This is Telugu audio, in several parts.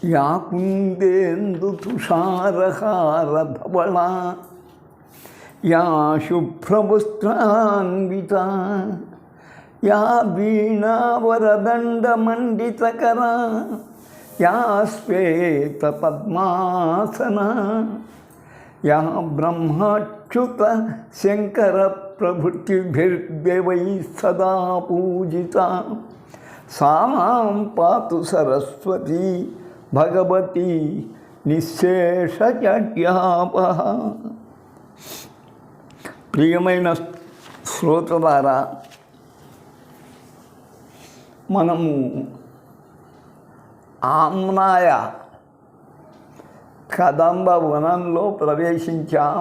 యా కుందేందు తుషారహార ధవళ యా శుభ్రవస్త్రాన్విత యా వీణావరదండమండితకర యా శ్వేత పద్మాసన యా బ్రహ్మాచ్యుత శంకర ప్రభృతిభిర్దేవై సదా పూజిత సామాం పాతు సరస్వతి భగవతి నిశ్శేషజడ్యాపహ. ప్రియమైన శ్రోతలారా, మనము ఆమ్నాయ కదంబ వనంలో ప్రవేశించాం.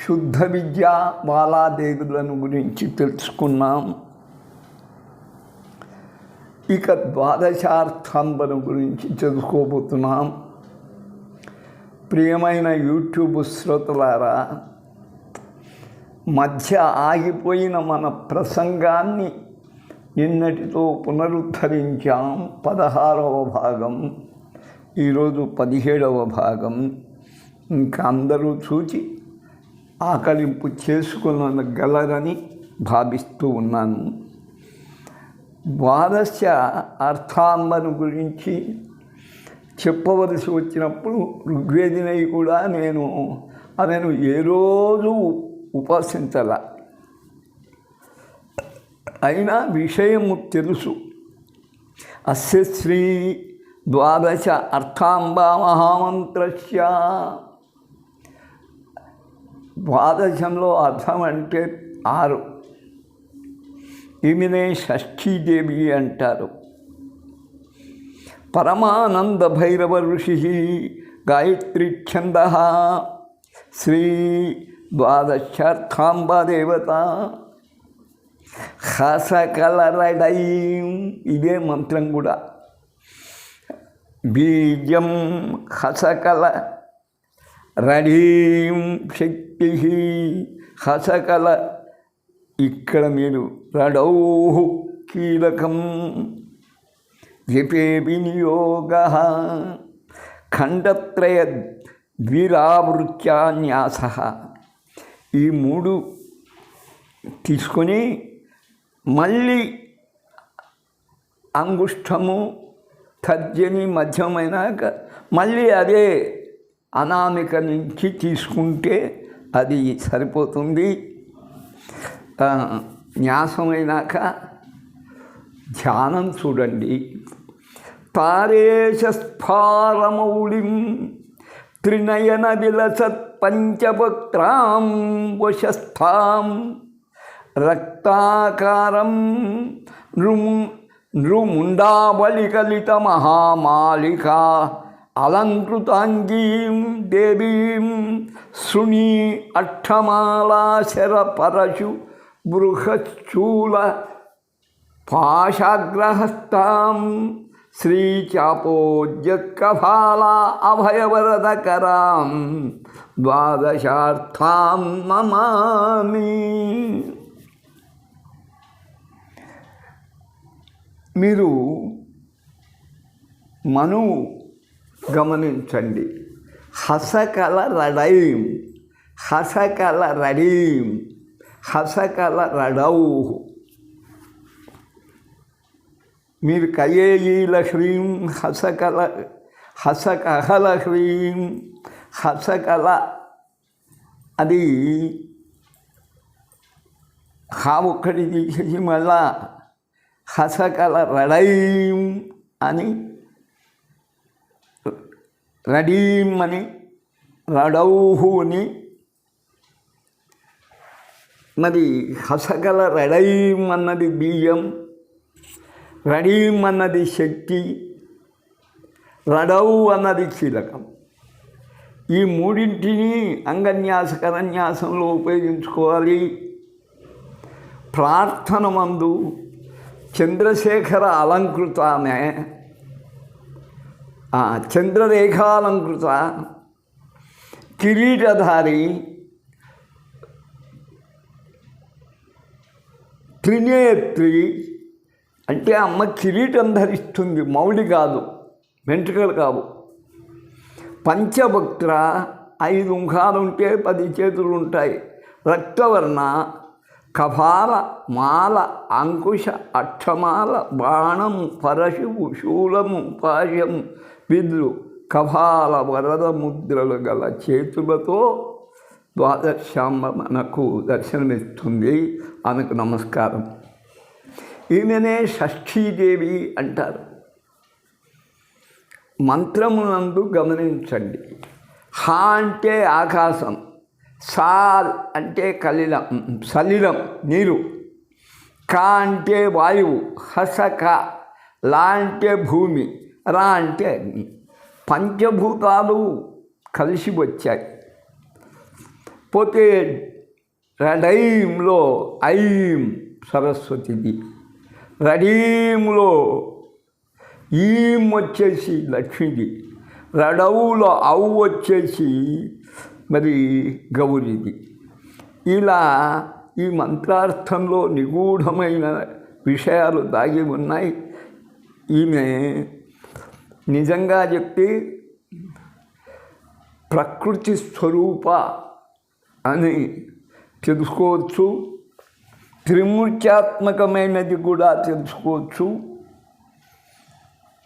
శుద్ధ విద్యా బాలాదేవులను గురించి తెలుసుకున్నాం. ఇక ద్వాదశార్థాంబను గురించి తెలుసుకోబోతున్నాం. ప్రియమైన యూట్యూబ్ శ్రోతలారా, మధ్య ఆగిపోయిన మన ప్రసంగాన్ని నిన్నటితో పునరుద్ధరించాం. 16వ భాగం, ఈరోజు 17వ భాగం. ఇంకా అందరూ చూచి ఆకలింపు చేసుకునగలరని భావిస్తూ ఉన్నాను. ద్వాదశ అర్థాంబను గురించి చెప్పవలసి వచ్చినప్పుడు ఋగ్వేదినై కూడా నేను ఆమెను ఏ రోజు ఉపాసించాల, అయినా విషయము తెలుసు. అస్య శ్రీ ద్వాదశ అర్థాంబా మహామంత్రస్య. ద్వాదశంలో అర్థం అంటే 6. ఈమెనే షష్ఠీదేవి అంటారు. పరమానంద భైరవ ఋషి గాయత్రి ఛంద శ్రీ ద్వాదశార్థాంబా దేవత. హసకలరడైం, ఇదే మంత్రం కూడా. బీజం హసకల రడీం శక్తి హసకల. ఇక్కడ మీరు రడౌ కీలకం జపే వినియోగ ఖండత్రయ ద్విరావృత్యాన్యాస. ఈ 3 తీసుకొని మళ్ళీ అంగుష్టము తర్జని మధ్యమైనాక మళ్ళీ అదే అనామిక నుంచి తీసుకుంటే అది సరిపోతుంది. న్యాసమైనాక ధ్యానం చూడండి. తారేశస్ఫారమౌళిం త్రినయన విలసత్ పంచవక్త్రాం వశస్థాం రక్తాకారం నృముండాబలికలిత మహామాలికా అలంకృతాంగీం దేవీం శృణి అక్షమాలాశర పరశు బృహచ్చూల పాశాగ్రహస్తాం శ్రీచాపోజ్జత్కఫాలా అభయవరదకరాం ద్వాదశార్థాం నమామి. మీరు మను గమనించండి. హసకల రడైం, హసకల రడీం, హసకల రడౌ. మీరు కయేయీల హ్రీం హసకల, హసకహల హ్రీం హసకల. అది హా ఒక్కటి తీసేసి మళ్ళా హసకల రడైం అని, రడీం అని, రడౌహు అని. మరి హసకల రడైం అన్నది బీజం, రడీం అన్నది శక్తి, రడౌ అన్నది కీలకం. ఈ 3 అంగన్యాస కరన్యాసంలో ఉపయోగించుకోవాలి. ప్రార్థన మందు చంద్రశేఖర అలంకృతానే, చంద్రరేఖాలంకృత కిరీటధారి త్రినేత్రి అంటే అమ్మ కిరీటం ధరిస్తుంది, మౌళి కాదు, వెంట్రుకలు కావు. పంచభక్త్ర 5 ముఖాలు ఉంటే 10 చేతులు ఉంటాయి. రక్తవర్ణ కపాల మాల అంకుశ అక్షమాల బాణము పరశువు శూలము పాశము విద్లు కపాల వరద ముద్రలు గల చేతులతో ద్వాదశాంబ మనకు దర్శనమిస్తుంది. ఆమెకు నమస్కారం. ఈమెనే షష్ఠీదేవి అంటారు. మంత్రమునందు గమనించండి. హా అంటే ఆకాశం, సాల్ అంటే సలిలం నీరు, కా అంటే వాయువు, హసక, లా అంటే భూమి, రా అంటే అగ్ని. పంచభూతాలు కలిసి వచ్చాయి. పోతే రడైంలో ఐం సరస్వతిది, రడీంలో ఈం వచ్చేసి లక్ష్మిది, రడవులో ఔ వచ్చేసి మరి గౌరిది. ఇలా ఈ మంత్రార్థంలో నిగూఢమైన విషయాలు దాగి ఉన్నాయి. ఈమె నిజంగా చెప్తే ప్రకృతి స్వరూప అని తెలుసుకోవచ్చు, త్రిమూర్త్యాత్మకమైనది కూడా తెలుసుకోవచ్చు.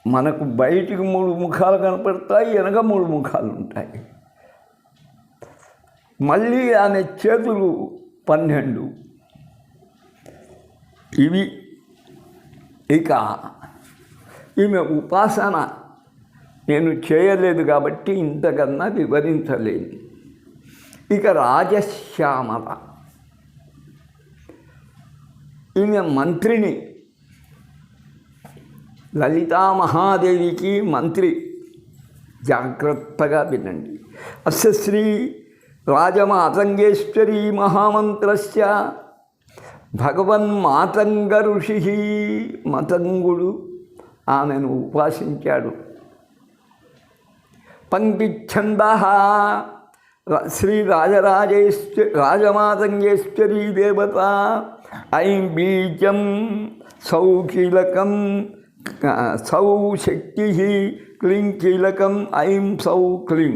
మనకు బయటికి 3 ముఖాలు కనపడతాయి, వెనక 3 ముఖాలు ఉంటాయి. మళ్ళీ ఆమె చేతులు 12 ఇవి. ఇక ఈమె ఉపాసన నేను చేయలేదు కాబట్టి ఇంతకన్నా వివరించలేను. ఇక రాజశ్యామల, ఈమె మంత్రిని, లలితామహాదేవికి మంత్రి. జాగ్రత్తగా వినండి. అస్య శ్రీ రాజమాతంగేశ్వరీ మహామంత్రస్య భగవన్మాతంగ ఋషి, మతంగుడు ఆమెను ఉపాసించాడు. పంక్తిఛంద శ్రీ రాజమాతంగేశ్వరీ దేవత. ఐం బీజం సౌకీలకం సౌ శక్తి క్లీం కీలకం ఐం సౌ క్లీం.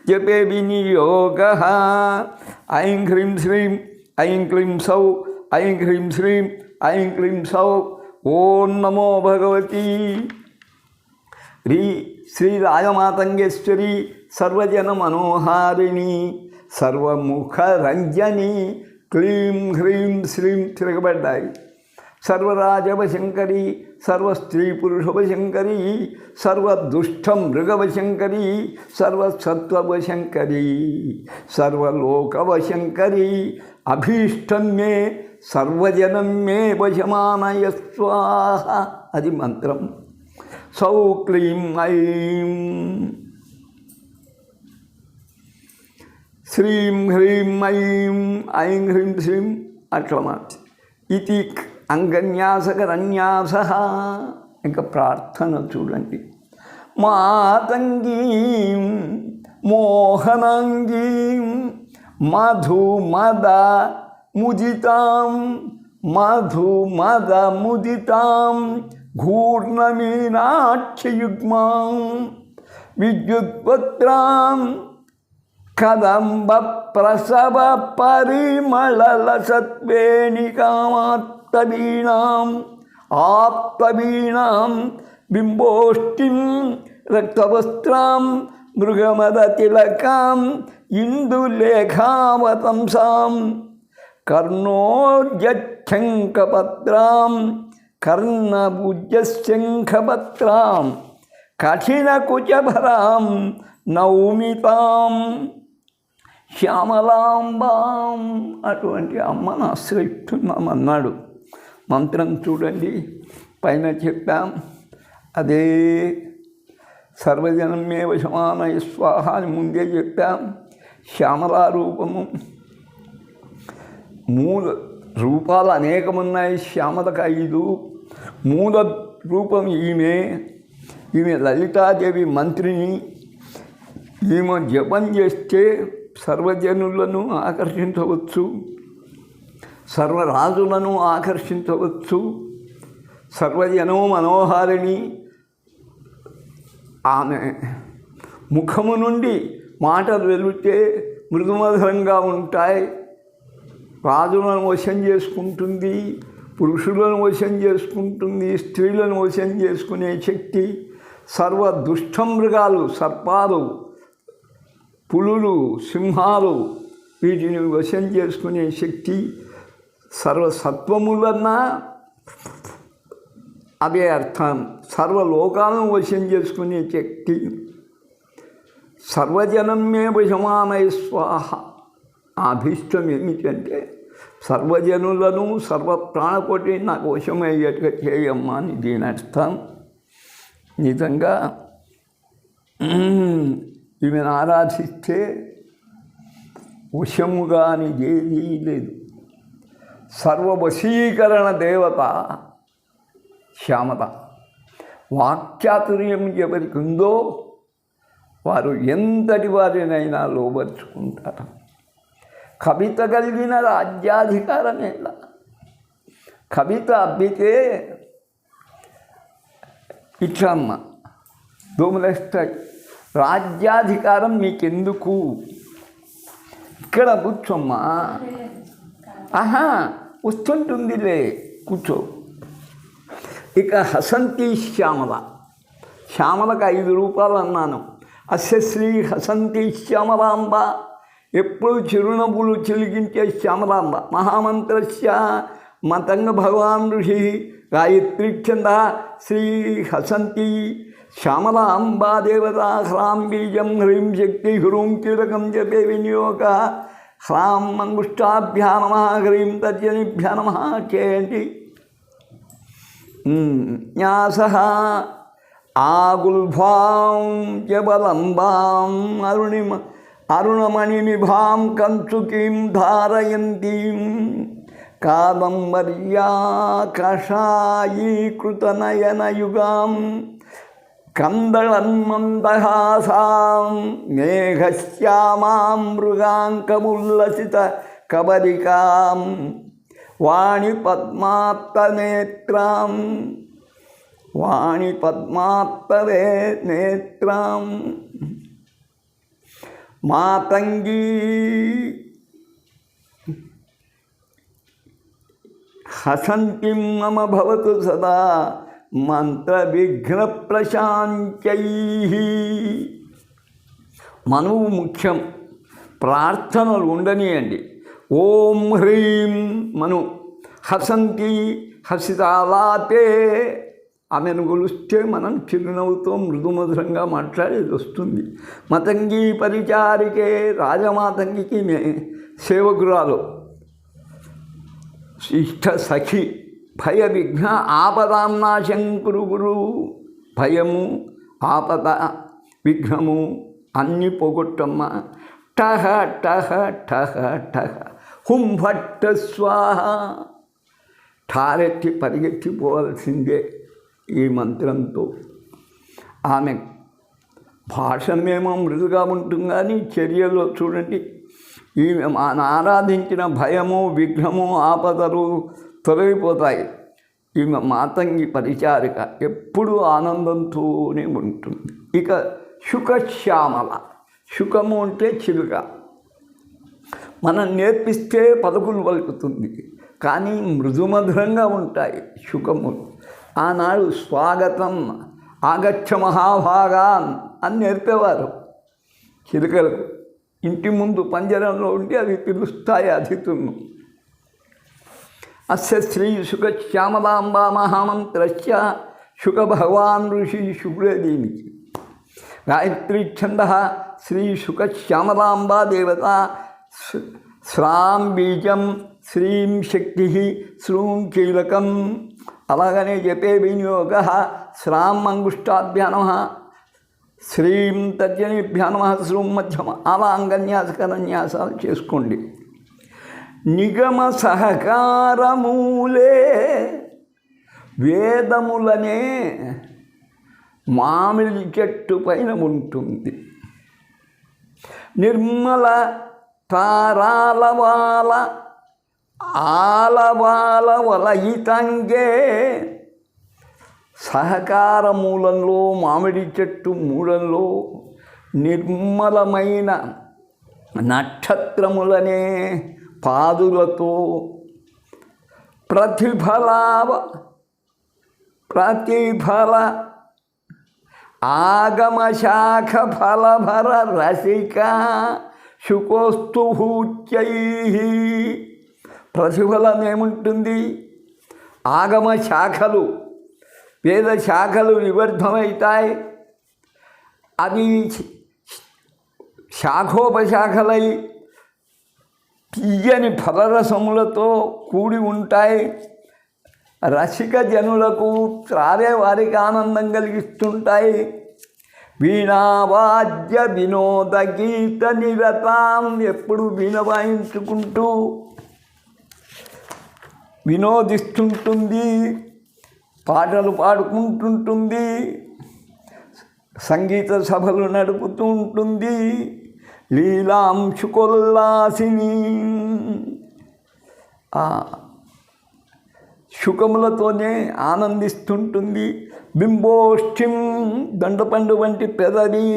జపే వినియోగ ఐం హ్రీం శ్రీం ఐం క్లీం సౌ ఐం హ్రీం శ్రీం ఐం క్లీం సౌ. ఓం నమో భగవతి శ్రీ రాజమాతంగేశ్వరి సర్వజన మనోహారిణి సర్వముఖరంజని క్లీం హ్రీం శ్రీం తిరగబడ్డాయి. సర్వరాజవశంకరి, సర్వస్త్రీ పురుషవశంకరి, సర్వదుష్ట మృగవశంకరి, సర్వసత్వవశంకరి, సర్వలోకవశంకరి. అభీష్టం మే సర్వజనం మే వశమానయ స్వాహ. అది మంత్రం. సౌ క్లీం ఐం శ్రీం హ్రీం ఐం ఐం హ్రీం శ్రీం అట్లా మార్చి. ఇది అంగన్యాసకరన్యాస. ఇంకా ప్రార్థన చూడండి. మాతంగీం మోహనాంగీం మధుమద ముదితాం మధుమద ముదితాం ఘూర్ణమీనాక్షయుగ్మాం విద్యుత్పత్రాం కదంబ ప్రసవ పరిమళలసత్వేణికామాత్మవీణాం ఆత్మవీణాం బింబోష్టిం రక్తవస్త్రాం మృగమదతిలకాం ఇందులేఖావతంసాం కర్ణోర్జశంఖపత్రాం కర్ణభుజశంఖపత్రాం కఠినకుచభరాం నౌమితాం శ్యామలాంబాం. అటువంటి అమ్మను ఆశ్రయిస్తున్నామన్నాడు. మంత్రం చూడండి, పైన చెప్పాం. అదే సర్వజనమే వశమానయ స్వాహ అని ముందే చెప్పాం. శ్యామలా రూపము, మూల రూపాలు అనేకమున్నాయి. శ్యామలకు 5. మూల రూపం ఈమె లలితాదేవి మంత్రిని. ఈమె జపం చేస్తే సర్వజనులను ఆకర్షించవచ్చు. సర్వరాజులను ఆకర్షించవచ్చు. సర్వజనో మనోహారిణి. ఆమె ముఖము నుండి మాటలు వెళితే మృదుమధురంగా ఉంటాయి. రాజులను వశం చేసుకుంటుంది, పురుషులను వశం చేసుకుంటుంది, స్త్రీలను వశం చేసుకునే శక్తి. సర్వ దుష్టమృగాలు, సర్పాలు, పులులు, సింహాలు వీటిని వశం చేసుకునే శక్తి. సర్వసత్వములన్నా అదే అర్థం. సర్వలోకాలను వశం చేసుకునే శక్తి. సర్వజనమే వశమానయ స్వాహ. అభీష్టం ఏమిటంటే సర్వజనులను, సర్వ ప్రాణకోటి నాకు వశమయ్యేట్టుగా చేయమ్మా అని దీని అర్థం. నిజంగా ఈమెను ఆరాధిస్తే వశముగా అని ఏదీ లేదు. సర్వవశీకరణ దేవత శ్యామత. వాక్చాతుర్యం ఎవరికి ఉందో వారు ఎంతటి వారినైనా లోబర్చుకుంటారు. కవిత కలిగిన రాజ్యాధికారమేలా. కవిత అబ్బితే ఇట్లమ్మ దోమలేస్తాయి. రాజ్యాధికారం మీకెందుకు? ఇక్కడ కూర్చోమ్మా. వస్తుంటుందిలే, కూర్చో. ఇక హసంతి శ్యామల. శ్యామలకు 5 రూపాయలు అన్నాను. అస్య శ్రీ హసంతి శ్యామలాంబ. ఎప్పుడు చిరునవ్వులు చిలిగించే శ్యామలాంబ. మహామంత్రస్య మతంగ భగవాన్ ఋషి గాయత్రీ ఛంద శ్రీ హసంతి శ్యామలాంబా దేవతా. హ్రాం బీజం హ్రీం శక్తి హ్రూం కీలకం జపే వినియోగ. హ్రాం అంగుష్టాభ్యా నమః హ్రీం తర్జనిభ్యా నమః చేయండి. న్యాసః ఆగుల్భాం జబలంబాం అరుణమణినిభాం కంచుకీం ధారయంతీం కాదంబర్యా కషాయీకృతనయనయుగాం కందళన్మందహాసాం మేఘశ్యామాం మృగాంకముల్లసిత కబలికాం వాణి పద్మాప్తనేత్రాం వాణి పద్మాప్తవే నేత్రాం మాతంగీ హసంతిం మమ భవతు సదా మంత్రవిఘ్న ప్రశాంత్యై. మనువు ముఖ్యం, ప్రార్థనలు ఉండనియండి. ఓం హ్రీం మను. హసంతి హసితాలాపే. ఆమెను కొలిస్తే మనం చిరునవ్వుతో మృదుమధురంగా మాట్లాడేది వస్తుంది. మతంగి పరిచారికే. రాజమాతంగికి సేవకురాలు, ఇష్ట సఖి. భయ విఘ్న ఆపదాంనాశం కురు గురు. భయము, ఆపద, విఘ్నము అన్నీ పోగొట్టమ్మ. టహ టహ టహ టహ. హుం భట్ట స్వాహ. ఠారెత్తి పరిగెత్తిపోవాల్సిందే ఈ మంత్రంతో. ఆమె భాషణమేమో మృదుగా ఉంటుంది, కానీ చర్యలో చూడండి. ఈమె ఆరాధించిన భయము, విఘ్నము, ఆపదలు తొలగిపోతాయి. ఈమె మాతంగి పరిచారిక, ఎప్పుడూ ఆనందంతోనే ఉంటుంది. ఇక శుకశ్యామల. శుకము అంటే చిలుక. మనం నేర్పిస్తే పలుకులు పలుకుతుంది, కానీ మృదుమధురంగా ఉంటాయి శుకములు. ఆనాడు స్వాగతం, ఆగచ్చ మహాభాగాన్ అని నేర్పేవారు చిలుకలకు. ఇంటి ముందు పంజరంలో ఉండి అవి పిలుస్తాయి అతిథులను. అస్య శ్రీ శుక శ్యామలాంబా మహామంత్రస్య శుక భగవాన్ ఋషి శుక్రే. దీనికి గాయత్రీ ఛంద శ్రీ శుక శ్యామలాంబా దేవత. శ్రాం బీజం శ్రీం శక్తి శ్రూం కీలకం. అలాగనే జపే వినియోగ. శ్రాం అంగుష్టాభ్యా నమః శ్రీం తర్జనిభ్యా నమః శ్రూం మధ్యమ. అలా అంగన్యాసకరన్యాసాలు చేసుకోండి. నిగమ సహకారమూలే. వేదములనే మామిడి చెట్టు పైన ఉంటుంది. నిర్మల తారాలవాల ఆలవాల వలయితంగే సహకార మూలంలో మామిడి చెట్టు మూలంలో నిర్మలమైన నక్షత్రములనే పాదులతో ప్రతిఫల ఆగమశాఖ ఫలభర రసిక శుకోస్తుహూత్యై. ప్రతిఫలం ఏముంటుంది? ఆగమ శాఖలు, వేద శాఖలు వివర్ధమవుతాయి. అవి శాఖోపశాఖలై తీయని ఫలరసములతో కూడి ఉంటాయి. రసిక జనులకు త్రారే వారికి ఆనందం కలిగిస్తుంటాయి. వీణావాద్య వినోద గీత నిరతాం, ఎప్పుడు వీణ వాయించుకుంటూ వినోదిస్తుంటుంది, పాటలు పాడుకుంటుంటుంది, సంగీత సభలు నడుపుతూ ఉంటుంది. లీలాంశుకొల్లాసిని, శుకములతోనే ఆనందిస్తుంటుంది. బింబోష్ఠిం, దండపండు వంటి పెదవి.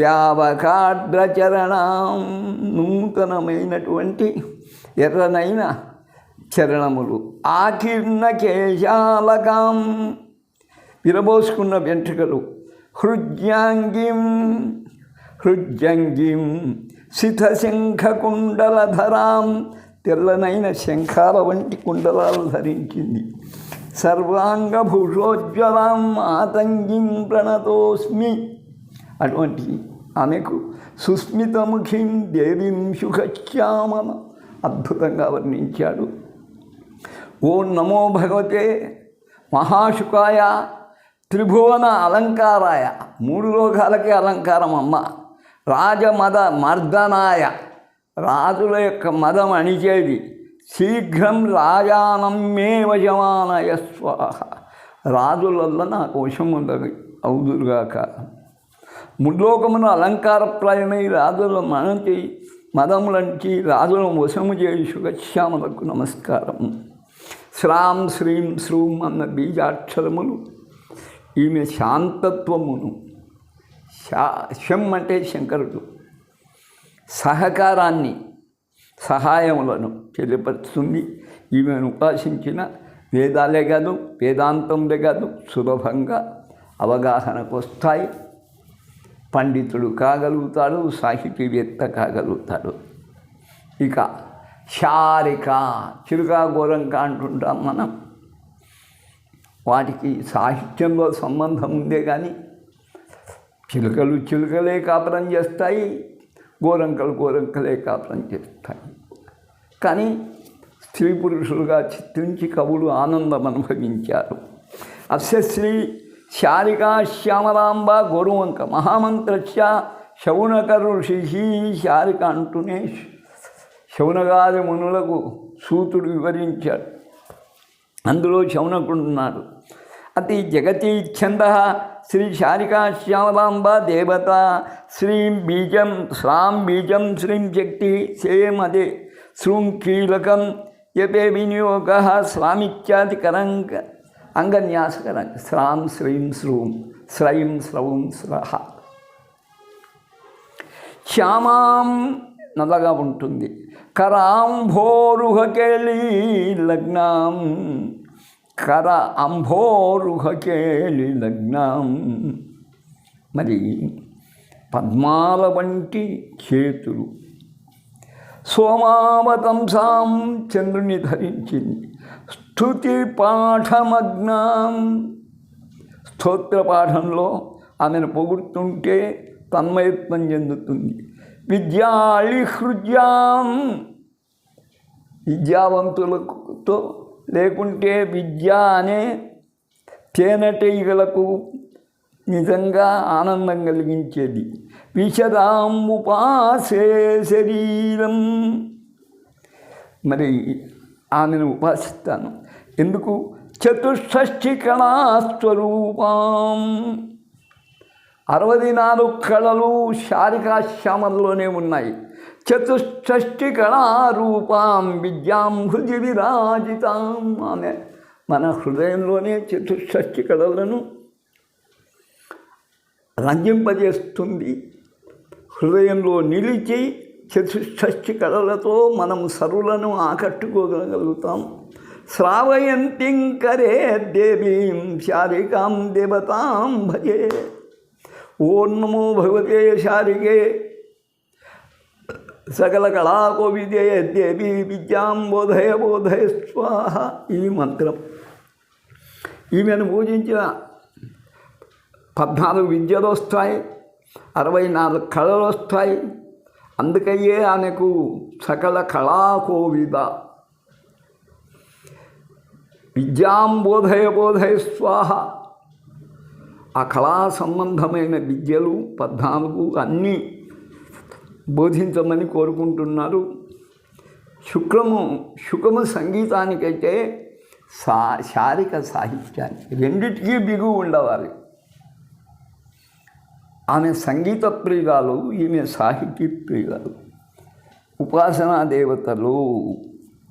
యావకాడ్రచరణం, నూతనమైనటువంటి ఎర్రనైన చరణములు. ఆకీర్ణ కేశాలకం, విరబోసుకున్న వెంట్రుకలు. హృజ్యంగిం సితశంఖకుండలధరాం, తెల్లనైన శంఖాల వంటి కుండలాలు ధరించింది. సర్వాంగభూషోజ్వలం ఆతంగిం ప్రణతోస్మి, అటువంటి ఆమెకు సుస్మితముఖిం దేవీం సుఖశ్యామన అద్భుతంగా వర్ణించాడు. ఓం నమో భగవతే మహాశుకాయ త్రిభువన అలంకారాయ, 3 లోకాలకే అలంకారం అమ్మ. రాజమద మర్దనాయ, రాజుల యొక్క మదం అణిచేది. శీఘ్రం రాజానం మే వశమానయ స్వాహ, రాజులల్ల నాకు వశముందవి అవుదురుగాక. ముల్లోకమును అలంకారప్రాయమై రాజుల మదములంచి రాజులను వశము చేయి సుఖశ్యామలకు నమస్కారం. శ్రాం శ్రీం శ్రూం అన్న బీజాక్షరములు ఈమె శాంతత్వమును, శం అంటే శంకరుడు, సహకారాన్ని, సహాయములను తెలియపరుస్తుంది. ఈమెను ఉపాసించిన వేదాలే కాదు, వేదాంతంలే కాదు, సులభంగా అవగాహనకు వస్తాయి. పండితుడు కాగలుగుతాడు, సాహితీవేత్త కాగలుగుతాడు. ఇక శారిక, చిలుక గోరంక అంటుంటాం మనం. వాటికి సాహిత్యంలో సంబంధం ఉందే కానీ చిలుకలు చిలుకలే కాపురం చేస్తాయి, గోరంకలు గోరంకలే కాపురం చేస్తాయి. కానీ స్త్రీ పురుషులుగా చిత్రించి కవులు ఆనందం అనుభవించారు. అస్యశ్రీ శారికా శ్యామలాంబ గోరువంక మహామంత్రస్య శౌనక ఋషి. శారిక అంటూనే శౌనకాది మునులకు సూతుడు వివరించాడు. అందులో శౌనకుడున్నాడు. అతి జగతి ఛంద శ్రీ శారికా శ్యామలాంబ దేవత. శ్రీం బీజం, శ్రాం బీజం, శ్రీం శక్తి, సేం అదే శృం కీలకం, యపే వినియోగ శ్రామిత్యాదికరం అంగన్యాసకరం. శ్రాం శ్రీం శ్రూం, శ్రైం స్రవం స్రహ. శ్యామాం నల్లగా ఉంటుంది. కరాంభోరుహకేళీ లగ్నాం, కర అంభోరుహకేళి లగ్నాం. మరి పద్మాల వంటి చేతులు. సోమావతంసాం, చంద్రుని ధరించింది. స్తుతి పాఠమగ్నాం, స్తోత్ర పాఠంలో ఆమెను పొగుడుతుంటే తన్మయత్వం చెందుతుంది. విద్యాళి హృద్యాం, విద్యావంతులతో లేకుంటే విద్య అనే తేనెటీగలకు నిజంగా ఆనందం కలిగించేది. విశదాం ఉపాసే శరీరం, మరి ఆమెను ఉపాసిస్తాను. ఎందుకు? చతుషష్ఠి కళాస్వరూపం, 64 కళలు శారికా శ్యామల్లోనే ఉన్నాయి. చతుష్షష్టి కళారూపాం విద్యాం హృది విరాజితాం. ఆమె మన హృదయంలోనే చతుష్షష్టి కళలను రంజింపజేస్తుంది. హృదయంలో నిలిచి చతుష్షష్టి కళలతో మనం సర్వులను ఆకట్టుకోగలుగుతాం. శ్రావయంతిం కరే దేవీం శారికాం దేవతాం భజే. ఓం నమో భగవతే శారికే సకల కళాకోవిదే దేవి విద్యాం బోధయ బోధయ స్వాహ. ఈ మంత్రం ఈమెను పూజించిన 14 విద్యలు వస్తాయి, 64 కళలు వస్తాయి. అందుకయ్యే ఆమెకు సకల కళాకోవిద. విద్యాం బోధయ బోధయ స్వాహ. ఆ కళా సంబంధమైన విద్యలు 14 అన్నీ బోధించమని కోరుకుంటున్నారు. శుకము సంగీతానికైతే శారిక సాహిత్యానికి రెండిటికీ బిగువు ఉండవాలి. ఆమె సంగీత ప్రియురాలు, ఈమె సాహితీ ప్రియురాలు. ఉపాసనా దేవతలు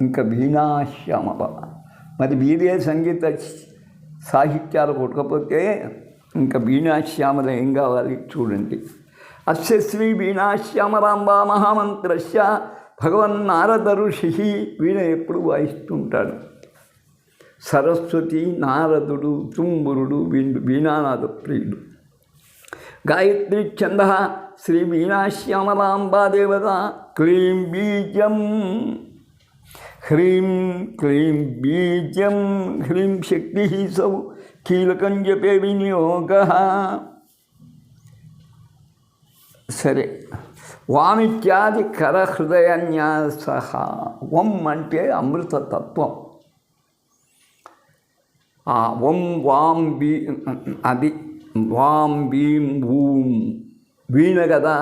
ఇంకా వీణాశ్యామల. మరి వీరే సంగీత సాహిత్యాలు కొట్టకపోతే ఇంకా వీణాశ్యామల ఏం కావాలి చూడండి. అస్య శ్రీ వీణాశ్యామరాంబా మహామంత్రస్య భగవన్నారద ఋషి. వీణ ఎప్పుడు వాయిస్తుంటాడు. సరస్వతి, నారదుడు, తుంబురుడు వీణానాద ప్రియుడు. గాయత్రి ఛంద శ్రీ వీణాశ్యామరాంబా దేవత. క్లీం బీజం హ్రీం క్లీం బీజం హ్రీం శక్తి సౌ కీలకం జపే వినియోగ. సరే, వామిత్యాది కరహృదయన్యాస. వం అంటే అమృతతత్వం. వం వాం బీ అది వాం భీం భూం వీణ కదా.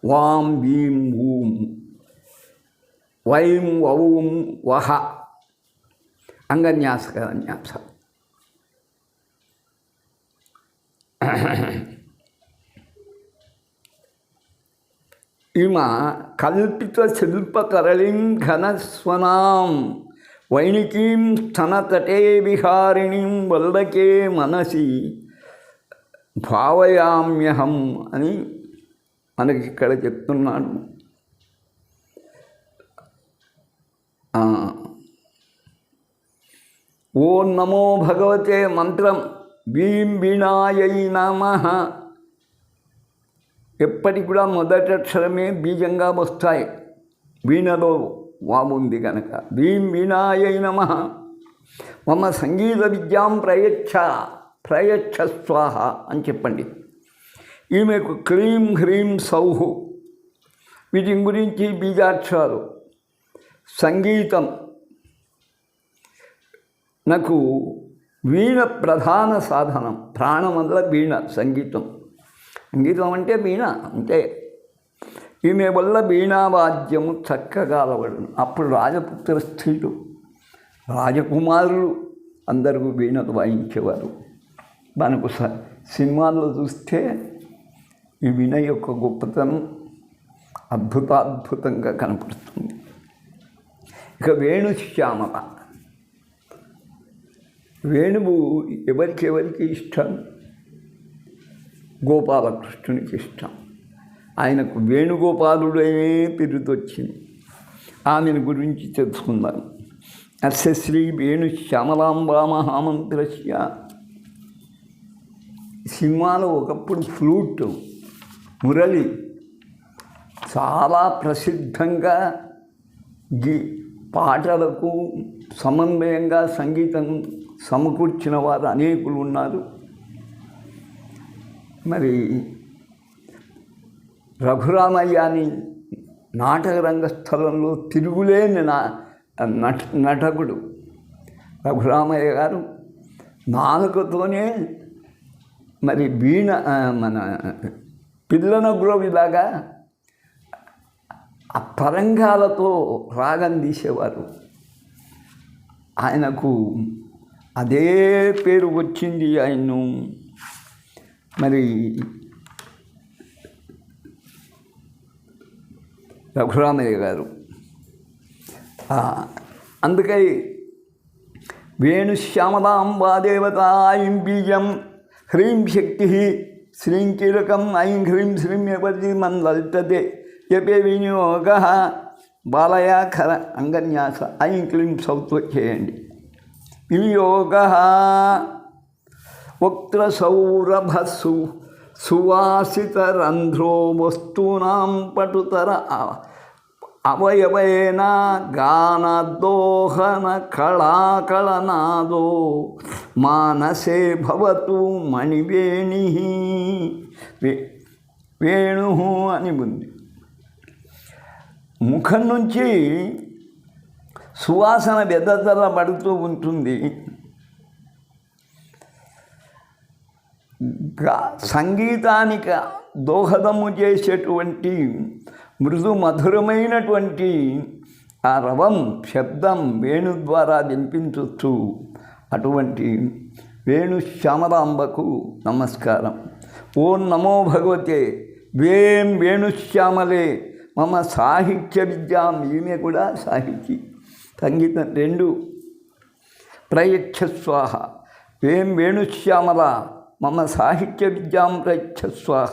వాం భీం భూం వైం వౌం వహ అంగన్యాస కరన్యాస. ఈమె కల్పిత శిల్పకరళిం ఘనస్వనాం వైణికీం స్తనతటే విహారిణీం వల్లకే మనసి భావయామ్యహం అని మనకి ఇక్కడ చెప్తున్నాడు. ఓం నమో భగవతే మంత్రం భీం వీణాయై నమః. ఎప్పటికి కూడా మొదటి అక్షరమే బీజంగా వస్తాయి. వీణలో వాముంది కనుక. భీం వీణాయై నమః. మమ సంగీత విద్యాం ప్రయచ్ఛ స్వాహ అని చెప్పండి. ఈమెకు క్లీం హ్రీం సౌహు వీటి గురించి బీజాక్షరాలు. సంగీతం నాకు వీణ ప్రధాన సాధనం. ప్రాణం వల్ల వీణ సంగీతం. సంగీతం అంటే వీణ అంతే. ఈమె వల్ల వీణావాద్యము చక్కగా అలవడను. అప్పుడు రాజపుత్ర స్త్రీలు, రాజకుమారులు అందరూ వీణలు వాయించేవారు. మనకు సినిమాల్లో చూస్తే ఈ వీణ యొక్క గొప్పతనం అద్భుతంగా కనపడుతుంది. ఇక వేణుశ్యామల. వేణువు ఎవరికి ఇష్టం? గోపాలకృష్ణునికి ఇష్టం. ఆయనకు వేణుగోపాలుడనే పేరుతో వచ్చింది. ఆమెను గురించి తెలుసుకుందాం. అస్య శ్రీ వేణుశ్యామలాంబా మహామంత్రస్య. సినిమాలో ఒకప్పుడు ఫ్లూట్, మురళి చాలా ప్రసిద్ధంగా పాటలకు సమన్వయంగా సంగీతం సమకూర్చిన వారు అనేకులు ఉన్నారు. మరి రఘురామయ్యని నాటక రంగస్థలంలో తిరుగులేని నటకుడు రఘురామయ్య గారు నాలుకతోనే మరి వీణ మన పిల్లన గురవిలాగా ఆ తరంగాలతో రాగం తీసేవారు. ఆయనకు అదే పేరు వచ్చింది. ఆయన్ను మరి రఘురామయ్య గారు. అందుకై వేణుశ్యామలాంబా దేవతాయం బీజం హ్రీం శక్తి శ్రీం కీలకం ఐం హ్రీం శ్రీం యపతి మల్లల్టతే జపే వినియోగ బాలయాఖర అంగన్యాస ఐం క్లీం సౌత్వ చేయండి. వినియోగ వక్త్రసౌరభస్సు సువాసితరంధ్రో వస్తూనాం పటుతర అవయవేన గానదోహన కళాకళనాదో మానసే భవతు మణివేణి. వేణు అని ఉంది. ముఖం నుంచి సువాసన వెదజల్ల పడుతూ ఉంటుంది. సంగీతానికి దోహదము చేసేటువంటి మృదు మధురమైనటువంటి ఆ రవం శబ్దం వేణు ద్వారా వినిపించవచ్చు. అటువంటి వేణుశ్యామలాంబకు నమస్కారం. ఓం నమో భగవతే వేం వేణుశ్యామలే మమ సాహిత్య విద్యాం. ఈమె కూడా సాహితీ సంగీతం రెండు. ప్రయచ్ఛ స్వాహ వేం వేణుశ్యామల మమ సాహిత్య విద్యాం ప్రయచ్ఛ స్వాహ.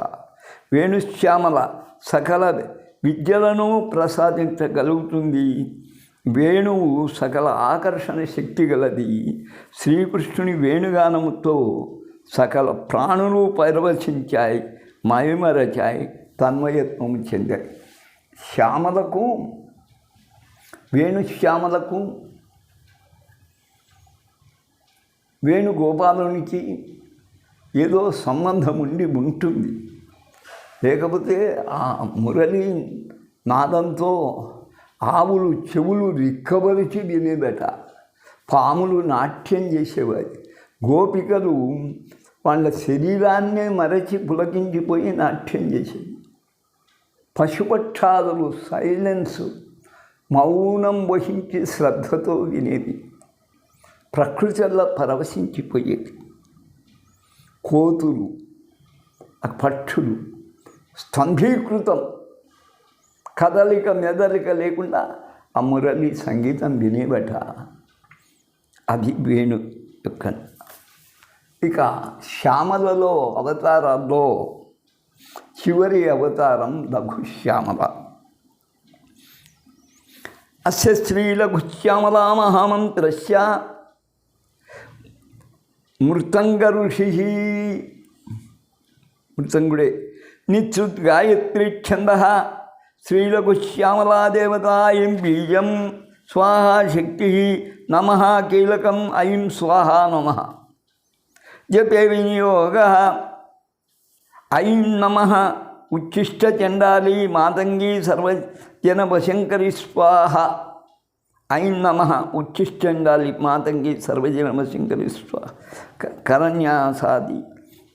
వేణుశ్యామల సకల విద్యలను ప్రసాదించగలుగుతుంది. వేణువు సకల ఆకర్షణ శక్తి గలది. శ్రీకృష్ణుని వేణుగానముతో సకల ప్రాణులు పరవశించాయి, మైమరచాయి, తన్మయత్వం చెందాయి. శ్యామలకు వేణుశ్యామలకు వేణుగోపాలునికి ఏదో సంబంధం ఉండి ఉంటుంది. లేకపోతే ఆ మురళి నాదంతో ఆవులు చెవులు రిక్కబలిచి వినేదట. పాములు నాట్యం చేసేవారు. గోపికలు వాళ్ళ శరీరాన్నే మరచి పులకించిపోయి నాట్యం చేసేవి. పశుపక్షాదులు సైలెన్స్ మౌనం వహించి శ్రద్ధతో వినేది. ప్రకృతిలో పరవశించిపోయేది. కోతులు పక్షులు స్తంభీకృతం, కదలిక మెదలిక లేకుండా ఆ మురళి సంగీతం వినేబట. అది వేణు యొక్క. ఇక శ్యామలలో అవతారాల్లో చివరి అవతారం లఘుశ్యామల. అస్య శ్రీలఘుశ్యామలా మహామంత్రస్య మృతంగ ఋషి. మృతంగుడే నిశ్చుత్ గాయత్రి ఛంద శ్రీలఘుశ్యామలా దేవతాయం బీజం స్వాహా శక్తి నమః కీలకం ఐం స్వాహా నమః. జపే వినియోగ ఐం నమః ఉచ్ఛిష్ట చండాలి మాతంగి సర్వజన వశంకరి స్వాహ. ఐం నమః ఉచ్ఛిష్ట చండాలి మాతంగి సర్వజన వశంకరి స్వాహ. కరన్యాసాది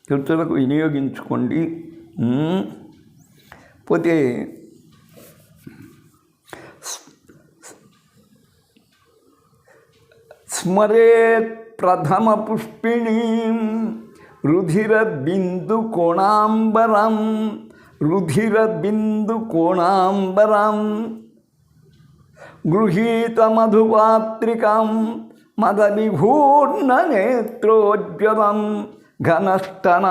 కృతులకు వినియోగించుకోండి. పోతే స్మరేత్ ప్రథమ పుష్పిణీం రుధిర బిందు కోణాంబరం. రుధిర బిందు కోణాంబరం గృహీత మధుపాత్రికాం మద విభూర్ణ నేత్రోజ్వలం ఘనస్తన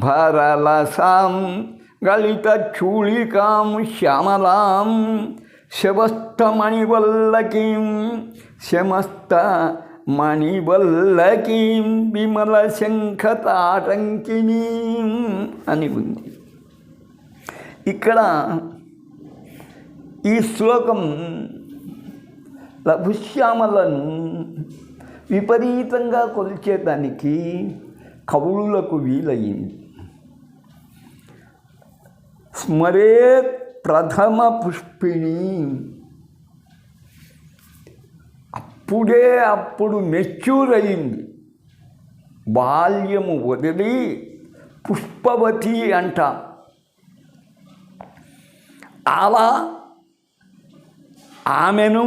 భరలసాం గళిత చూళికాం శ్యామలాం శవస్థమణివల్లకీం శమస్తమణివల్లకీం విమల శంఖతాటంకినీం అని ఉంది. ఇక్కడ ఈ శ్లోకం లఘుశ్యామలను విపరీతంగా కొలిచేదానికి కవులకు వీలయ్యింది. స్మరే ప్రథమ పుష్పిణి. అప్పుడు మెచ్యూర్ అయింది. బాల్యము వదిలి పుష్పవతి అంట. అలా ఆమెను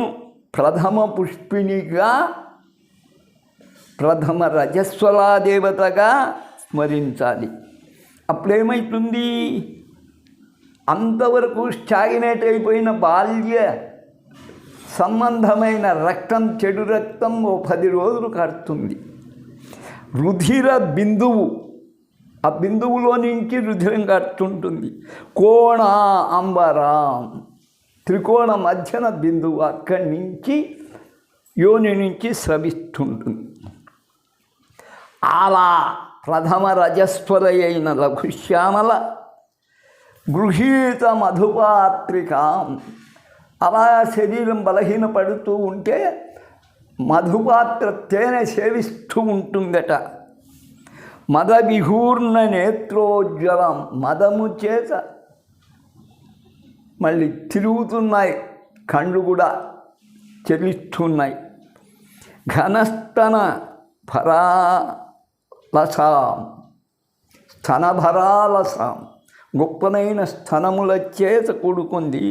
ప్రథమ పుష్పిణిగా, ప్రథమ రజస్వలా దేవతగా స్మరించాలి. అప్పుడేమవుతుంది? అంతవరకు స్టాగ్నేట్ అయిపోయిన బాల్య సంబంధమైన రక్తం, చెడు రక్తం ఓ 10 రోజులు కడుతుంది. రుధిర బిందువు, ఆ బిందువులో నుంచి రుధిరం కడుతుంటుంది. కోణ అంబరం, త్రికోణ మధ్యన బిందువు, అక్కడి నుంచి యోని నుంచి స్రవిస్తుంటుంది. అలా ప్రథమ రజస్వర అయిన లఘుశ్యామల గృహీత మధుపాత్రికాం, అలా శరీరం బలహీనపడుతూ ఉంటే మధుపాత్ర తేనె సేవిస్తూ ఉంటుందట. మద విహూర్ణ నేత్రోజ్వలం, మదము చేత మళ్ళీ తిరుగుతున్నాయి, కళ్ళు కూడా చెల్లిస్తున్నాయి. ఘనస్తన భరాలసాం, స్తనభరాలసాం, గొప్పనైన స్తనముల చేత కూడుకుంది.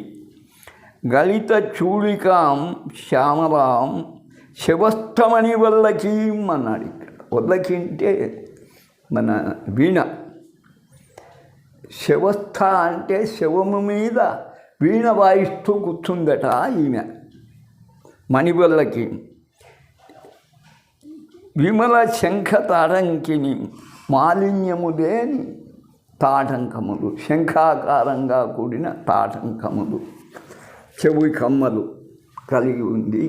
గళిత చూళికాం శ్యామలాం శివస్థమణి వల్లకీం అన్నాడు. ఇక్కడ వల్లకి అంటే మన వీణ, శివస్థ అంటే శివము మీద వీణ వాయిస్తూ కూర్చుందట ఈమె మణివల్లకి. విమల శంఖ తాటంకిని, మాలిన్యము లేని తాటంకములు, శంఖాకారంగా కూడిన తాటంకములు, చెవి కమ్మలు కలిగి ఉంది.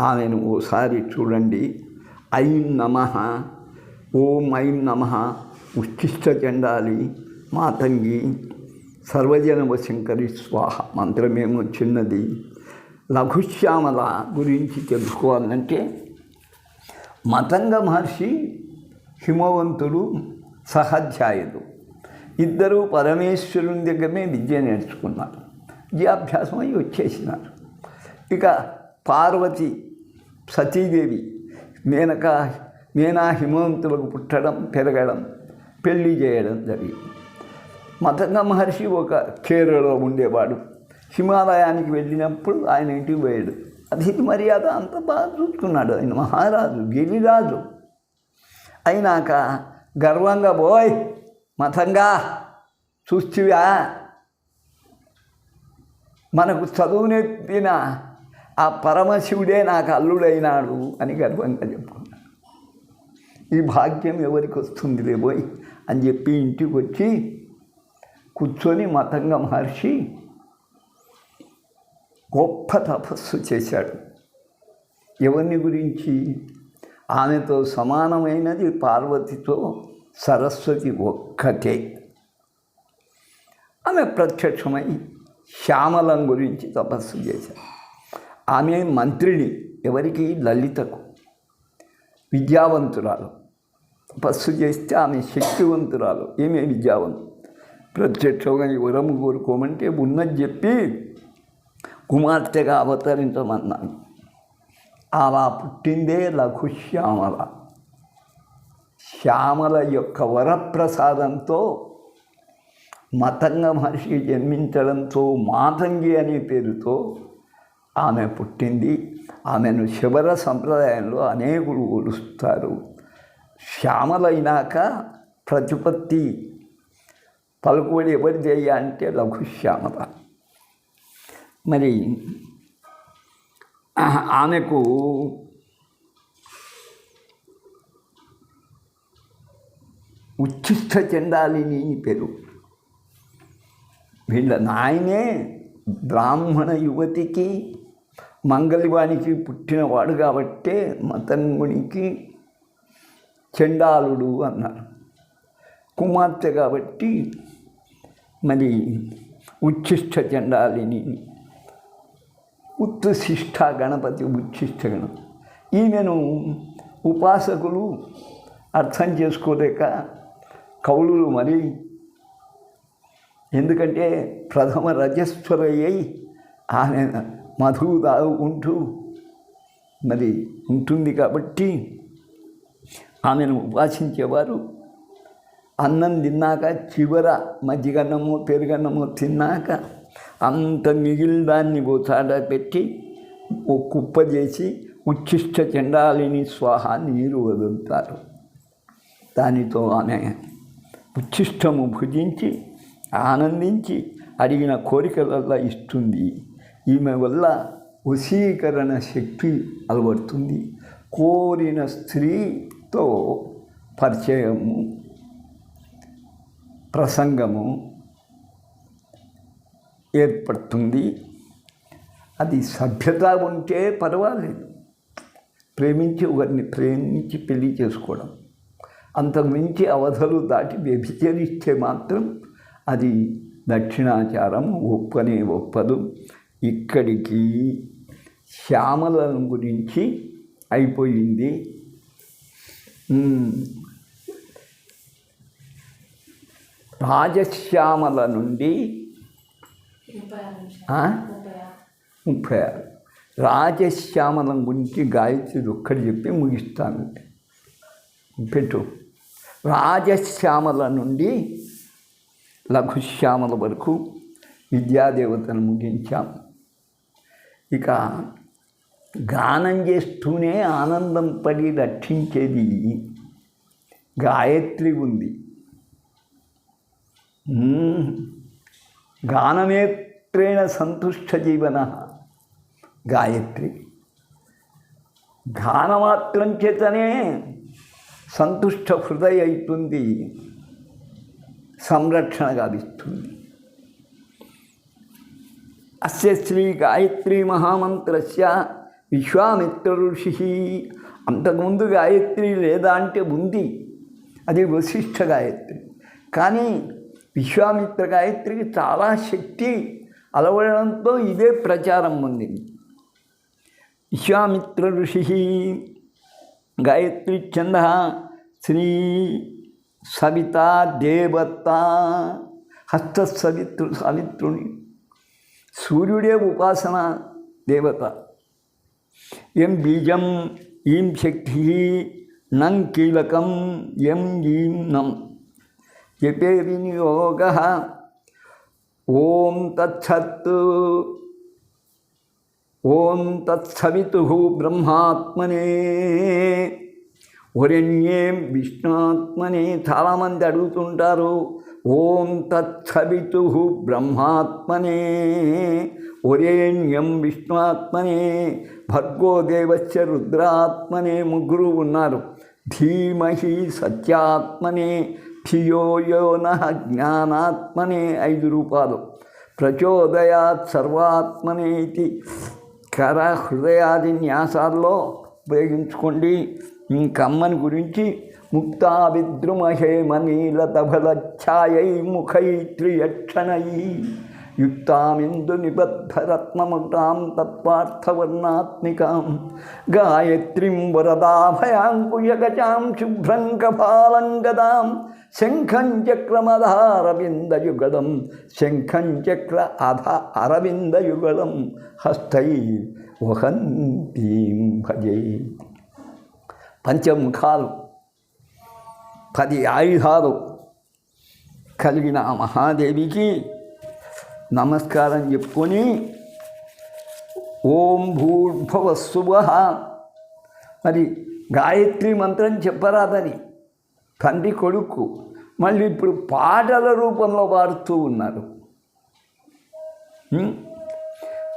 ఆమెను ఓసారి చూడండి. ఐం నమః, ఓం ఐం నమః, ఉచ్ఛిష్ట చండాలి మాతంగి సర్వజన వశంకరి స్వాహ మంత్రమేమో చిన్నది. లఘుశ్యామల గురించి తెలుసుకోవాలంటే మతంగ మహర్షి, హిమవంతుడు, సహాధ్యాయుడు ఇద్దరూ పరమేశ్వరుని దగ్గరనే విద్య నేర్చుకున్నారు. విద్యాభ్యాసం అయి వచ్చేసినారు. ఇక పార్వతి సతీదేవి మేనా హిమవంతులకు పుట్టడం, పెరగడం, పెళ్లి చేయడం జరిగింది. మతంగ మహర్షి ఒక కేరళలో ఉండేవాడు. హిమాలయానికి వెళ్ళినప్పుడు ఆయన ఇంటికి పోయాడు. అతిథి మర్యాద అంత బాగా చూసుకున్నాడు. ఆయన మహారాజు, గిరిరాజు అయినాక గర్వంగా, పోయ్ మతంగా చూస్తివా, మనకు చదువు నేర్పిన ఆ పరమశివుడే నాకు అల్లుడైనాడు అని గర్వంగా చెప్పుకున్నాడు. ఈ భాగ్యం ఎవరికి వస్తుంది లేబోయ్ అని చెప్పి ఇంటికి వచ్చి కూర్చొని మతంగ మహర్షి గొప్ప తపస్సు చేశాడు. ఎవరిని గురించి? ఆమెతో సమానమైనది పార్వతితో సరస్వతి ఒక్కటే. ఆమె ప్రత్యక్షమై శ్యామలం గురించి తపస్సు చేశాడు. ఆమె మంత్రిని, ఎవరికి? లలితకు. విద్యావంతురాలు. తపస్సు చేస్తే ఆమె శక్తివంతురాలు, ఏమే విద్యావంతు. ప్రత్యక్షంగా వరము కోరుకోమంటే ఉన్నది చెప్పి కుమార్తెగా అవతరించమన్నాను. అలా పుట్టిందే లఘుశ్యామల. శ్యామల యొక్క వరప్రసాదంతో మతంగ మహర్షి జన్మించడంతో మాతంగి అనే పేరుతో ఆమె పుట్టింది. ఆమెను శబర సంప్రదాయంలో అనేకులు కొలుస్తారు. శ్యామలైనాక ప్రతిపత్తి పలుకుబడి ఎవరి చేయ అంటే లఘుశ్యామల. మరి ఆమెకు ఉచ్ఛిష్ట చండాలిని పేరు. వీళ్ళ నాయనే బ్రాహ్మణ యువతికి మంగళవానికి పుట్టినవాడు కాబట్టే మతంగునికి చండాలుడు అన్నారు. కుమార్తె కాబట్టి మరి ఉచ్ఛిష్ట చండాలిని. ఉత్శిష్ట గణపతి, ఉచ్ఛిష్ట గణపతి. ఈమెను ఉపాసకులు అర్థం చేసుకోలేక కౌలులు మరి, ఎందుకంటే ప్రథమ రజస్వరయ్యి ఆమె మధువు తాగుకుంటూ మరి ఉంటుంది కాబట్టి ఆమెను ఉపాసించేవారు. అన్నం తిన్నాక చివర మజ్జిగన్నమో పెరుగన్నమో తిన్నాక అంత మిగిలిన దాన్ని ఓసాడ పెట్టి ఓ కుప్ప చేసి ఉచ్ఛిష్ట చండాలిని స్వాహ నీరు వదులుతారు. దానితో ఆమె ఉచ్ఛిష్టము భుజించి ఆనందించి అడిగిన కోరికలల్లా ఇస్తుంది. ఈమె వల్ల వశీకరణ శక్తి అలవడుతుంది. కోరిన స్త్రీతో పరిచయము, ప్రసంగము ఏర్పడుతుంది. అది సభ్యత ఉంటే పర్వాలేదు, ఒకరిని ప్రేమించి పెళ్లి చేసుకోవడం. అంతకుమించి అవధులు దాటి వ్యభిచరిస్తే మాత్రం అది దక్షిణాచారం ఒప్పదు. ఇక్కడికి శ్యామలను గురించి అయిపోయింది. రాజశ్యామల నుండి 36 రాజశ్యామలం గురించి గాయత్రి ఒక్కటి చెప్పి ముగిస్తాను. పెట్టు. రాజశ్యామల నుండి లఘుశ్యామల వరకు విద్యాదేవతను ముగించాం. ఇక గానం చేస్తూనే ఆనందం పడి రక్షించేది గాయత్రి ఉంది. గానమేత్రేణ సంతుష్ట జీవన గాయత్రి. గానమాత్రం చేతనే సంతుష్ట హృదయ అవుతుంది, సంరక్షణ గావిస్తుంది. అస్య శ్రీ గాయత్రీ మహామంత్రస్య విశ్వామిత్ర ఋషి. అంతకుముందు గాయత్రి లేదా అంటే ఉంది, అది వశిష్ఠ గాయత్రి. కానీ విశ్వామిత్ర గాయత్రికి చాలా శక్తి అలవడంతో ఇదే ప్రచారం పొందింది. విశ్వామిత్ర ఋషి గాయత్రి ఛంద శ్రీ సవితా దేవత. సావిత్రుని సూర్యుడే ఉపాసన దేవత. ఎం బీజం ఈం శక్తి నం కీలకం ఎం ఈం నం జపే వినియోగ. ఓం తత్సత్. ఓం తత్సవితుః బ్రహ్మాత్మనే వరేణ్యేం విష్ణాత్మనే. చాలామంది అడుగుతుంటారు, ఓం తత్సవితుః బ్రహ్మాత్మనే వరేణ్యం విష్ణాత్మనే భర్గో దేవస్య రుద్రాత్మనే. ముగ్గురు ఉన్నారు. ధీమహి సత్యాత్మనే ధియో యో నః జ్ఞానాత్మనే 5 రూపాలు. ప్రచోదయాత్ సర్వాత్మనే ఇది కర హృదయాది న్యాసాల్లో ఉపయోగించుకోండి. కమ్మని గురించి ముక్తా విద్రుమహేమనీలతఫలఛాయై ముఖైత్రియక్షణై యుక్తామిందు నిబద్ధరత్నముటాం తత్వార్థవర్ణాత్మికాం గాయత్రీం వరదాభయాంకుశగజాం శుభ్రం కపాలం గదాం శంఖం చక్రమధారవిందయుగళం శంఖం చక్ర అరవిందయుగళం హస్తై వహంతీం భజే. పంచముఖాలు 10 ఆయుధాలు కలిగిన ఆ మహాదేవికి నమస్కారం చెప్పుకొని ఓం భూర్భువస్సువః. మరి గాయత్రి మంత్రం చెప్పరాదని తండ్రి కొడుకు మళ్ళీ ఇప్పుడు పాటల రూపంలో పాడుతూ ఉన్నారు.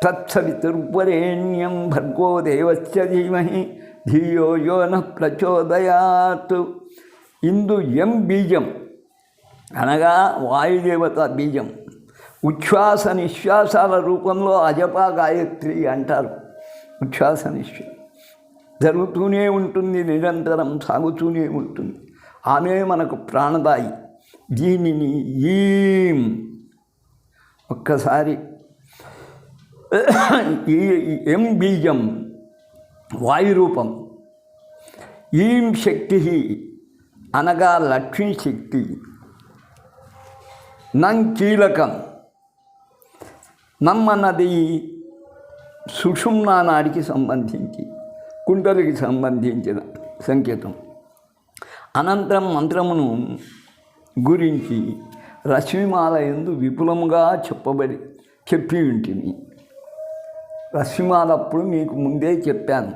తత్సవితుర్వరేణ్యం భర్గో దేవస్య ధీమహి ధియో యో నః ప్రచోదయాత్. ఇందు ఎం బీజం అనగా వాయుదేవత బీజం. ఉచ్ఛ్వాస నిశ్వాసాల రూపంలో అజపా గాయత్రి అంటారు. ఉచ్ఛ్వాస నిశ్వాస జరుగుతూనే ఉంటుంది, నిరంతరం సాగుతూనే ఉంటుంది. ఆమె మనకు ప్రాణదాయి. దీనిని ఈం ఒక్కసారి ఎం బీజం వాయురూపం. ఈం శక్తి అనగా లక్ష్మీ శక్తి. నం కీలకం. నం అన్నది సుషుమ్నా నాడికి సంబంధించి కుండలికి సంబంధించిన సంకేతం. అనంతరం మంత్రమును గురించి రశ్మిమాల యందు విపులముగా చెప్పి ఉంటుంది. రశ్మిమాలప్పుడు మీకు ముందే చెప్పాను.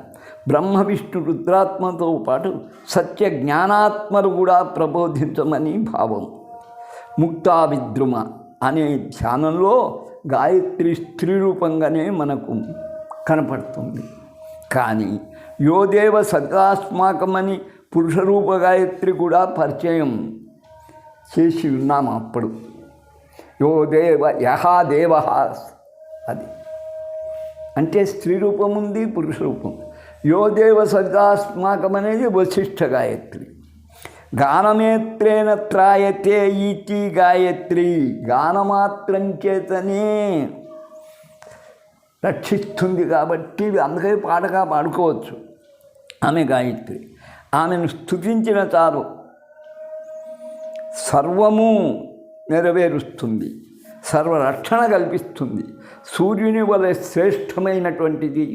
బ్రహ్మ విష్ణు రుద్రాత్మతో పాటు సత్య జ్ఞానాత్మలు కూడా ప్రబోధించమని భావం. ముక్తా విద్రుమ అనే ధ్యానంలో గాయత్రి స్త్రీ రూపంగానే మనకు కనపడుతుంది. కానీ యోదేవ సదాస్మాకమని పురుషరూప గాయత్రి కూడా పరిచయం చేసి ఉన్నాము అప్పుడు. యోదేవ యహా దేవ, అది అంటే స్త్రీ రూపం ఉంది, పురుష రూపం. యోదేవ సదాస్మాకం అనేది వశిష్ఠ గాయత్రి. గాననేత్రేణ త్రాయతే ఈతి గాయత్రి, గానమాత్రం చేతనే రక్షిస్తుంది కాబట్టి అందుకే పాటగా పాడుకోవచ్చు. ఆమె గాయత్రి. ఆమెను స్తుతించిన చాలు సర్వము నెరవేరుస్తుంది, సర్వరక్షణ కల్పిస్తుంది. సూర్యుని వలె శ్రేష్టమైనటువంటిది,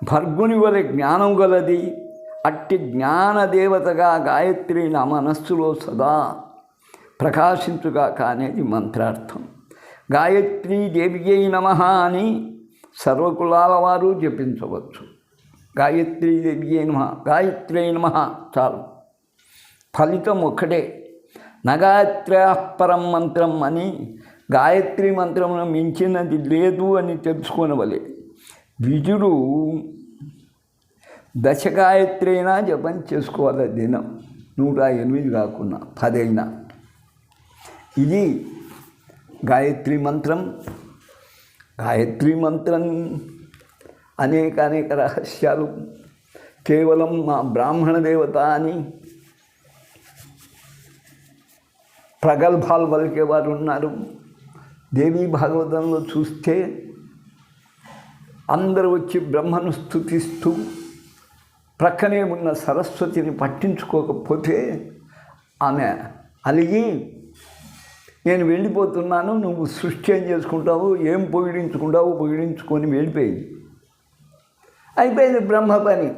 భర్గుని వలె జ్ఞానం గలది. అట్టి జ్ఞానదేవతగా గాయత్రి నా మనస్సులో సదా ప్రకాశించుగాక అనేది మంత్రార్థం. గాయత్రీ దేవియై నమః అని సర్వకులాల వారు జపించవచ్చు. గాయత్రీ దేవియై నమః, గాయత్రీ నమః చాలు. ఫలితం ఒక్కటే. నగాయత్ర్యా పరం మంత్రం అని గాయత్రి మంత్రమును మించినది లేదు అని తెలుసుకోనవలే. విజుడు దశగాయత్రి అయినా జపం చేసుకోవాలి దినం, 108 కాకుండా 10 అయినా. ఇది గాయత్రి మంత్రం. గాయత్రి మంత్రం అనేక రహస్యాలు కేవలం మా బ్రాహ్మణ దేవత అని ప్రగల్భాలు పలికేవారు ఉన్నారు. దేవీ భాగవతంలో చూస్తే అందరూ వచ్చి బ్రహ్మను స్తుతిస్తూ ప్రక్కనే ఉన్న సరస్వతిని పట్టించుకోకపోతే ఆమె అలిగి, నేను వెళ్ళిపోతున్నాను, నువ్వు సృష్టి ఏం చేసుకుంటావు, ఏం పొగిడించుకొని వెళ్ళిపోయింది. అయిపోయింది బ్రహ్మ పని.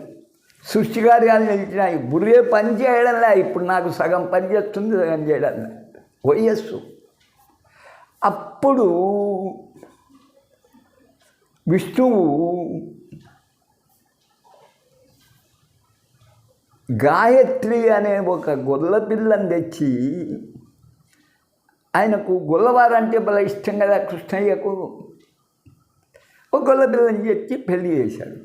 సృష్టి కార్యాలు నిలిచినాయి. బుర్రే పని చేయడంలే. ఇప్పుడు నాకు సగం పని చేస్తుంది, సగం చేయడంలే వయస్సు. అప్పుడు విష్ణువు గాయత్రి అనే ఒక గొల్ల పిల్లని తెచ్చి, ఆయనకు గొల్లవారంటే బల ఇష్టం కదా కృష్ణయ్యకు, ఒక గొల్ల పిల్లని తెచ్చి పెళ్లి చేశాడు.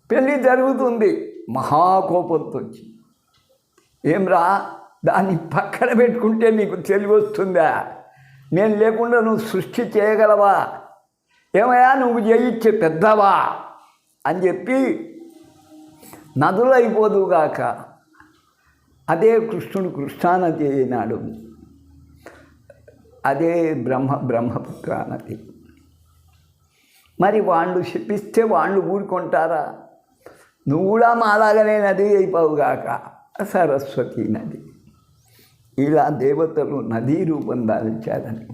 పెళ్ళి జరుగుతుంది. మహాకోపంతో వచ్చి, ఏమ్రా దాన్ని పక్కన పెట్టుకుంటే నీకు తెలివి వస్తుందా? నేను లేకుండా నువ్వు సృష్టి చేయగలవా? ఏమయ్యా నువ్వు చేయించే పెద్దవా అని చెప్పి నదులు అయిపోదుగాక. అదే కృష్ణుడు కృష్ణానది అయినాడు. అదే బ్రహ్మపుత్ర నది. మరి వాళ్ళు శపిస్తే వాళ్ళు ఊరుకుంటారా? నువ్వు కూడా మాలాగనే నది అయిపోవుగాక, సరస్వతి నది. ఇలా దేవతలు నదీ రూపం దాల్చారని.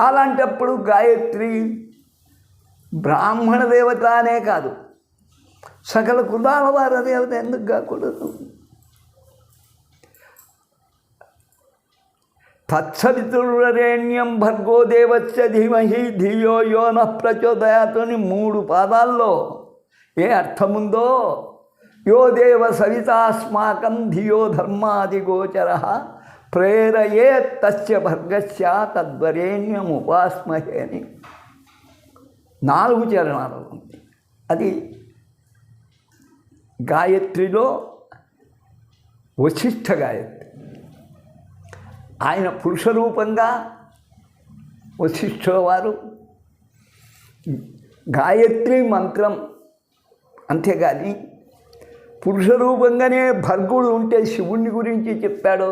అలాంటప్పుడు గాయత్రి బ్రాహ్మణ దేవత అనే కాదు, సకల కులాల వారి దేవత ఎందుకు కాకూడదు? తత్సవితుర్వరేణ్యం భర్గో దేవస్య ధీమహి ధియో యో నః ప్రచోదయాతోని 3 పాదాల్లో ఏ అర్థముందో, యో దేవ సవితాస్మాకం ధియో ధర్మాదిగోచరః ప్రేరయేత్ తస్య భర్గస్య తద్వరేణ్యం ఉపాస్మహే అని 4 చరణాలు ఉంది. అది గాయత్రిలో వశిష్ఠ గాయత్రి. ఆయన పురుష రూపంగా వశిష్ఠుల వారు గాయత్రి మంత్రం, అంతేగాని పురుష రూపంగానే భర్గుడు ఉంటే శివుణ్ణి గురించి చెప్పాడు.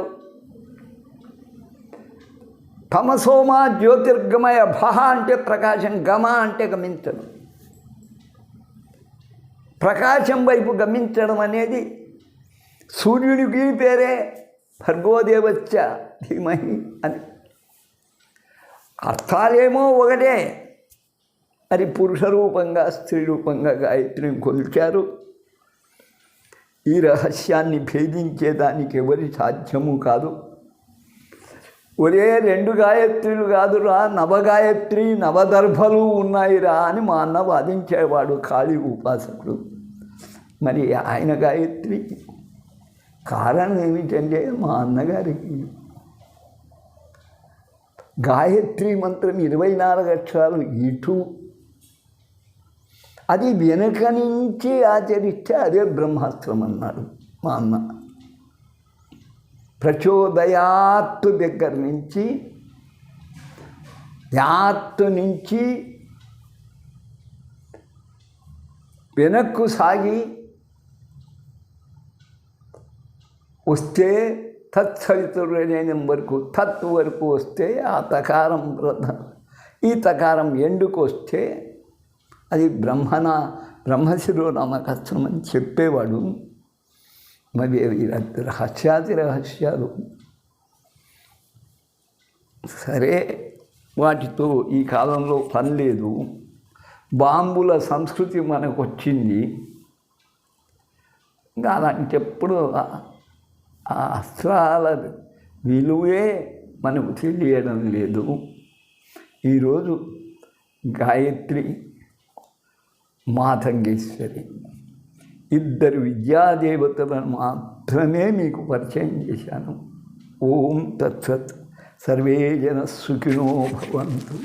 తమసోమ జ్యోతిర్గమయ, భహ అంటే ప్రకాశం, గమ అంటే గమించడం. ప్రకాశం వైపు గమించడం అనేది సూర్యుడికి పేరే భర్గోదేవచ్చ ధీమహి అని. అర్థాలేమో ఒకటే. మరి పురుష రూపంగా స్త్రీ రూపంగా గాయత్రిని కొలిచారు. ఈ రహస్యాన్ని భేదించేదానికి ఎవరి సాధ్యము కాదు. ఒరే 2 గాయత్రులు కాదురా, నవగాయత్రి నవదర్భలు ఉన్నాయిరా అని మా అన్న వాదించేవాడు, కాళీ ఉపాసకుడు. మరి ఆయన గాయత్రి కారణం ఏమిటంటే మా అన్నగారికి గాయత్రి మంత్రం 24 అక్షరాలు ఇటు, అది వెనుక నుంచి ఆచరిస్తే అదే బ్రహ్మాస్త్రం అన్నాడు మా అన్న. ప్రచోదయాత్తు దగ్గర నుంచి యాత్తు నుంచి వెనక్కు సాగి వస్తే తత్సవితుడైన వరకు తత్ వరకు వస్తే ఆ తకారం ఈ తకారం ఎండుకు వస్తే అది బ్రహ్మశిరోనామకస్త్రం అని చెప్పేవాడు. మరి రహస్యాలు సరే, వాటితో ఈ కాలంలో పని లేదు. బాంబుల సంస్కృతి మనకు వచ్చింది. ఇంకా అలాంటప్పుడు ఆ అస్త్రాల విలువే మనకు తెలియడం లేదు. ఈరోజు గాయత్రి, మాతంగేశ్వరి ఇద్దరు విద్యాదేవతలను మాత్రమే మీకు పరిచయం చేశాను. ఓం తత్సత్. సర్వే జన సుఖినో భవంతు.